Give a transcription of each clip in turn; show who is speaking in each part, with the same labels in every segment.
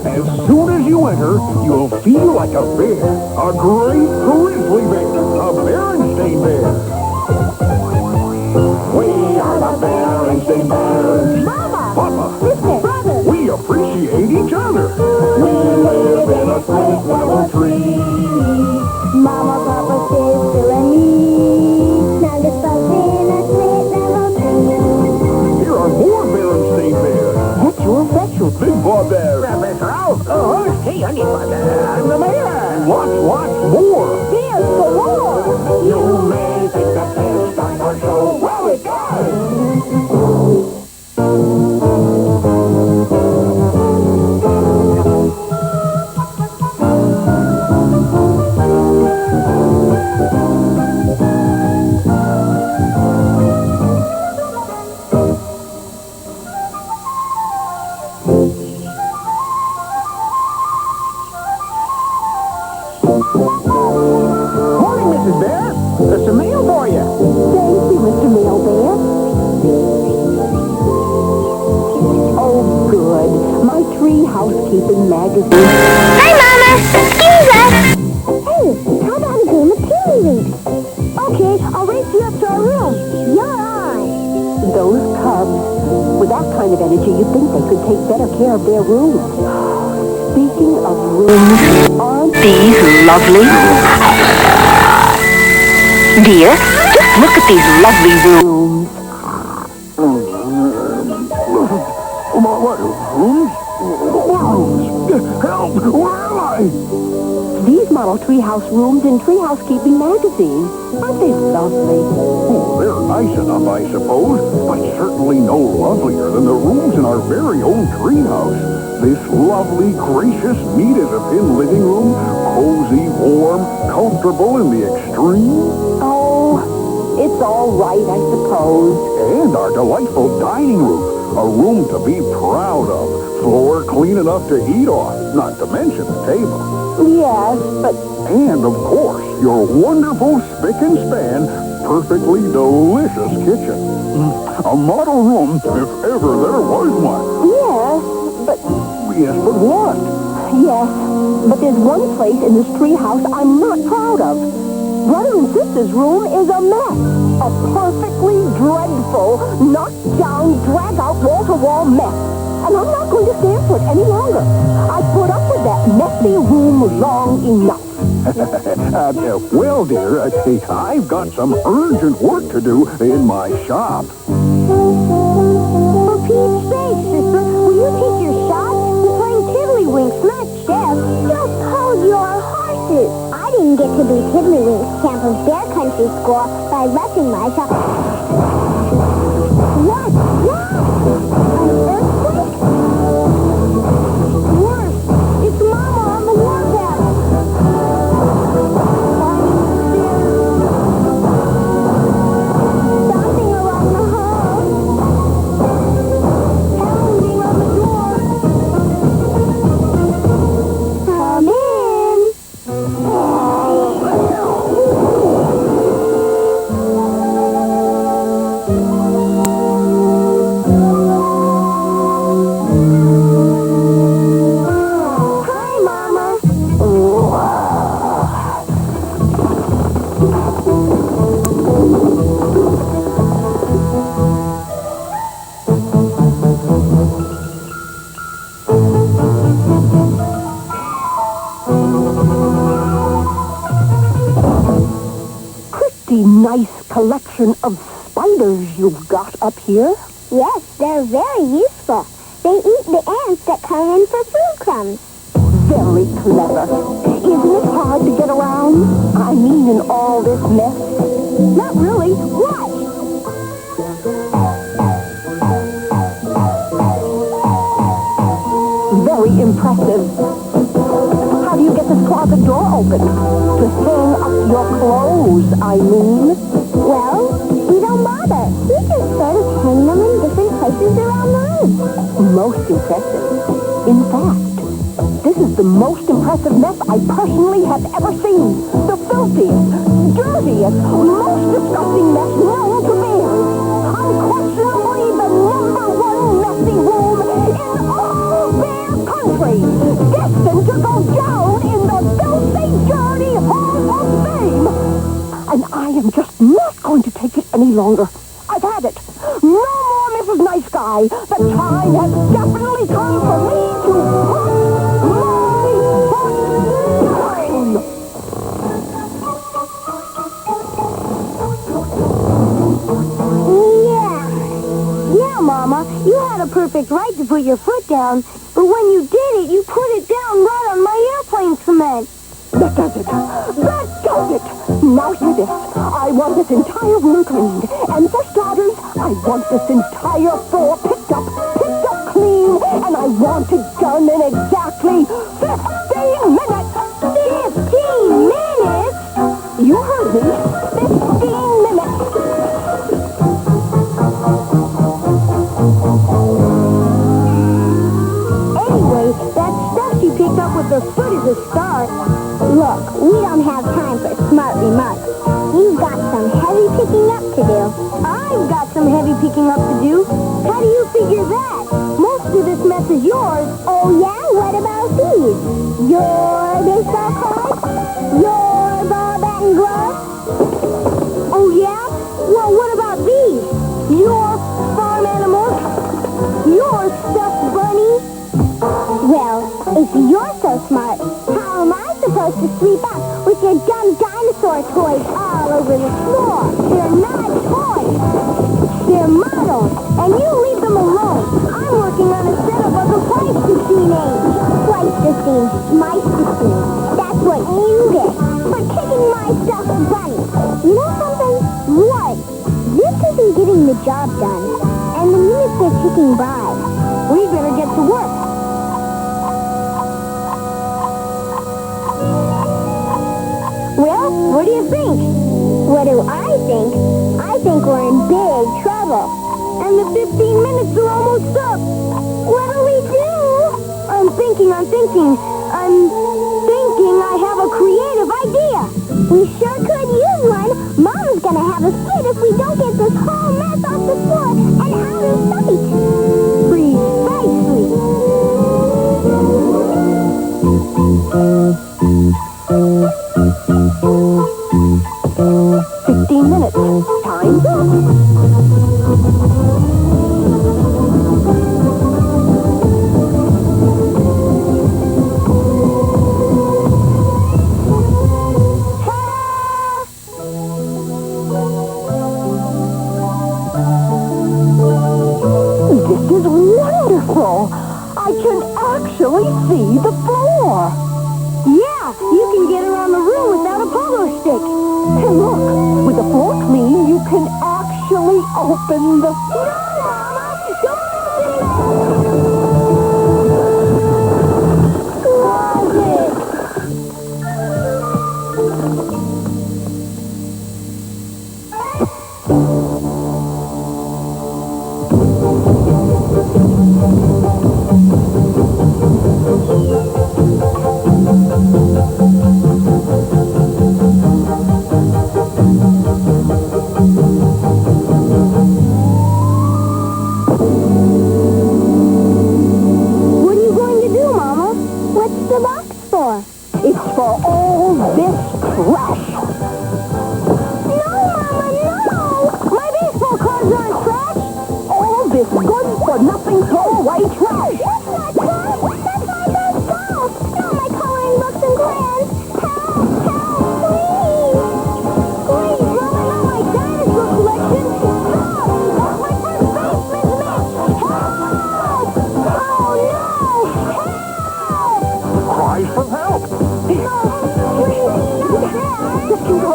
Speaker 1: As soon as you enter, you'll feel like a bear. A great grizzly bear. A Berenstain bear. We are the Berenstain Bears.
Speaker 2: Mama!
Speaker 1: Papa!
Speaker 2: Sister! Brother!
Speaker 1: We appreciate each other. We live in a sweet willow tree.
Speaker 2: Mama, Papa, sister, and me. Now let's up in a sweet willow tree.
Speaker 1: Here are more Berenstain bears.
Speaker 2: Fetcher.
Speaker 1: Big Boy Bear.
Speaker 3: Mr. Owl. Oh, hey, honey, I'm the mayor.
Speaker 1: And lots more.
Speaker 2: Here's the war.
Speaker 1: You may think that this time our show, well, it does.
Speaker 3: Morning, Mrs. Bear. There's some mail for you.
Speaker 2: Thank you, Mr. Mail Bear. Oh, good. My tree housekeeping magazine.
Speaker 4: Hi, Mama. Excuse us.
Speaker 2: Hey, how about a game of tiddlywinks? Okay, I'll race you up to our room. You're on. Those cubs, with that kind of energy, you'd think they could take better care of their rooms. Speaking of rooms, aren't these lovely? Dear, just look at these lovely rooms.
Speaker 1: What rooms? What rooms? Help! Where am I?
Speaker 2: These model treehouse rooms in Tree Housekeeping magazine. Aren't they lovely?
Speaker 1: Oh, they're nice enough, I suppose, but certainly no lovelier than the rooms in our very own treehouse. This lovely, gracious, neat-as-a-pin living room, cozy, warm, comfortable in the extreme.
Speaker 2: Oh, it's all right, I suppose.
Speaker 1: And our delightful dining room, a room to be proud of. Floor clean enough to eat on, not to mention the table.
Speaker 2: Yes, but
Speaker 1: And, of course, your wonderful spick and span, perfectly delicious kitchen. A model room, if ever there was one. Yes, but what?
Speaker 2: yes, but there's one place in this treehouse I'm not proud of. Brother and sister's room is a mess. A perfectly dreadful, knocked-down, drag-out, wall-to-wall mess. And I'm not going to stand for it any longer. I put up with that messy room long enough.
Speaker 1: Well, dear, I've got some urgent work to do in my shop.
Speaker 2: For Pete's sake, sister, will you take your shot? We're playing tiddlywinks, not chess. Just hold your horses. I didn't get to be tiddlywinks Campus Bear Country School by rushing my shop. What? An earthquake? Worse, it's Mama on the warpath. Stomping around the hall. Pounding on the door. Come in. Hi, Mama. Pretty nice collection of spiders you've got up here.
Speaker 4: Yes, they're very useful. They eat the ants that come in for food crumbs.
Speaker 2: Very clever. Isn't it hard to get around? I mean, in all this mess. Not really. Watch. Very impressive. How do you get this closet door open? To hang up your clothes, I mean.
Speaker 4: Well, we don't bother. We just sort of hang them in different places around the room.
Speaker 2: Most impressive. In fact, this is the most impressive mess I personally have ever seen. The filthiest, dirtiest, most disgusting mess known to bears. Unquestionably the #1 messy room in all bear country. any longer. I've had it. No more Mrs. Nice Guy. The time has definitely come for me to put my foot down.
Speaker 4: Yeah, Mama. You had a perfect right to put your foot down, but when you did it, you put it down right on my airplane cement.
Speaker 2: That does it. That does it. Now hear this. I want this entire room cleaned. And for starters, I want this entire floor picked up clean. And I want it done in exactly 15 minutes.
Speaker 4: 15 minutes?
Speaker 2: You heard me. 15 minutes.
Speaker 4: Anyway, that stuff she picked up with her foot is a start. Look, we don't have time for smart remarks. You've got some heavy picking up to do. I've got some heavy picking up to do. How do you figure that? Most of this mess is yours. Oh, yeah? What about these? Your baseball cards? Your ball, bat, and glove? Oh, yeah? Well, what about these? Your farm animals? Your stuffed bunny? Well, if you're so smart, how am I supposed to sweep up with your dumb dinosaur toys all over the floor? They're not toys. They're models, and you leave them alone. I'm working on a setup of the Pleistocene age. Pleistocene, Schmeistocene. That's what you get for kicking my stuffed bunny. You know something? What? This isn't getting the job done, and the minutes are ticking by. We better get to work. Well, what do you think? What do I think? I think we're in big trouble. And the 15 minutes are almost up. What'll we do? I'm thinking I have a creative idea. We sure could use one. Mom's gonna have a fit if we don't get this whole mess off the floor and out of sight. Precisely.
Speaker 2: 15 minutes. Time's up. This is wonderful. I can actually see the floor.
Speaker 4: Yeah, you can get around the room without a pogo stick.
Speaker 2: And look, with the floor clean, you can actually open the...
Speaker 4: Closet. What are you going to do, Mama? What's the box for?
Speaker 2: It's for all this trash.
Speaker 4: No, Mama, no! My baseball cards aren't trash.
Speaker 2: All this good-for-nothing throwaway trash.
Speaker 4: That's not trash. That's my best golf. Not my coloring books and crayons. Help, please. Please, Mama, not my dinosaur collection. Stop! That's my first baseman's mitt. Help! Oh, no! Help!
Speaker 1: Cries for help.
Speaker 4: Please, not that.
Speaker 2: This can go.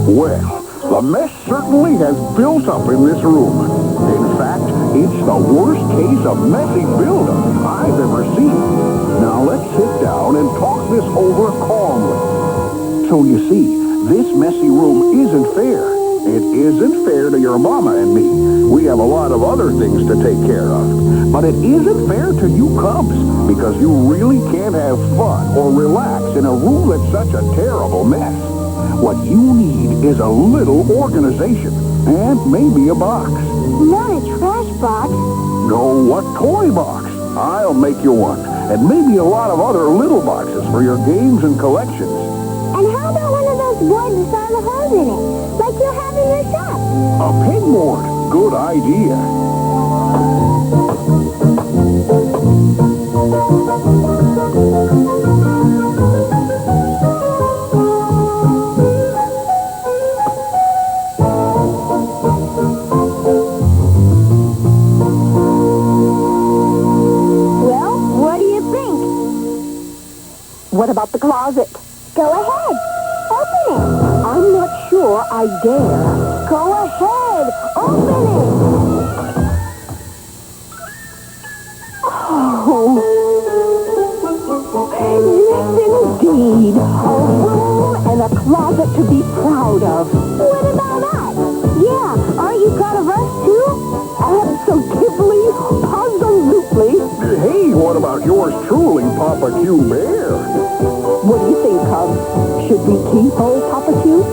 Speaker 1: Well, the mess certainly has built up in this room. In fact, it's the worst case of messy buildup I've ever seen. Now let's sit down and talk this over calmly. So you see, this messy room isn't fair. It isn't fair to your mama and me. We have a lot of other things to take care of. But it isn't fair to you cubs, because you really can't have fun or relax in a room that's such a terrible mess. What you need is a little organization, and maybe a box.
Speaker 4: Not a trash box.
Speaker 1: No, what toy box? I'll make you one. and maybe a lot of other little boxes for your games and collections.
Speaker 4: And how about one of those boards with all the holes in it, like you have in your shop?
Speaker 1: A pegboard. Good idea.
Speaker 4: Well, what do you think?
Speaker 2: What about the closet?
Speaker 4: Go ahead. Open it.
Speaker 2: I'm not sure I dare.
Speaker 4: Go ahead. Open it.
Speaker 2: Oh, yes, indeed. A room and a closet to be proud of.
Speaker 4: What about us? Yeah, aren't you proud of us too?
Speaker 2: Absolutely, positively.
Speaker 1: Hey, what about yours truly, Papa Q Bear?
Speaker 2: What do you think, Cub? Should we keep old Papa Q?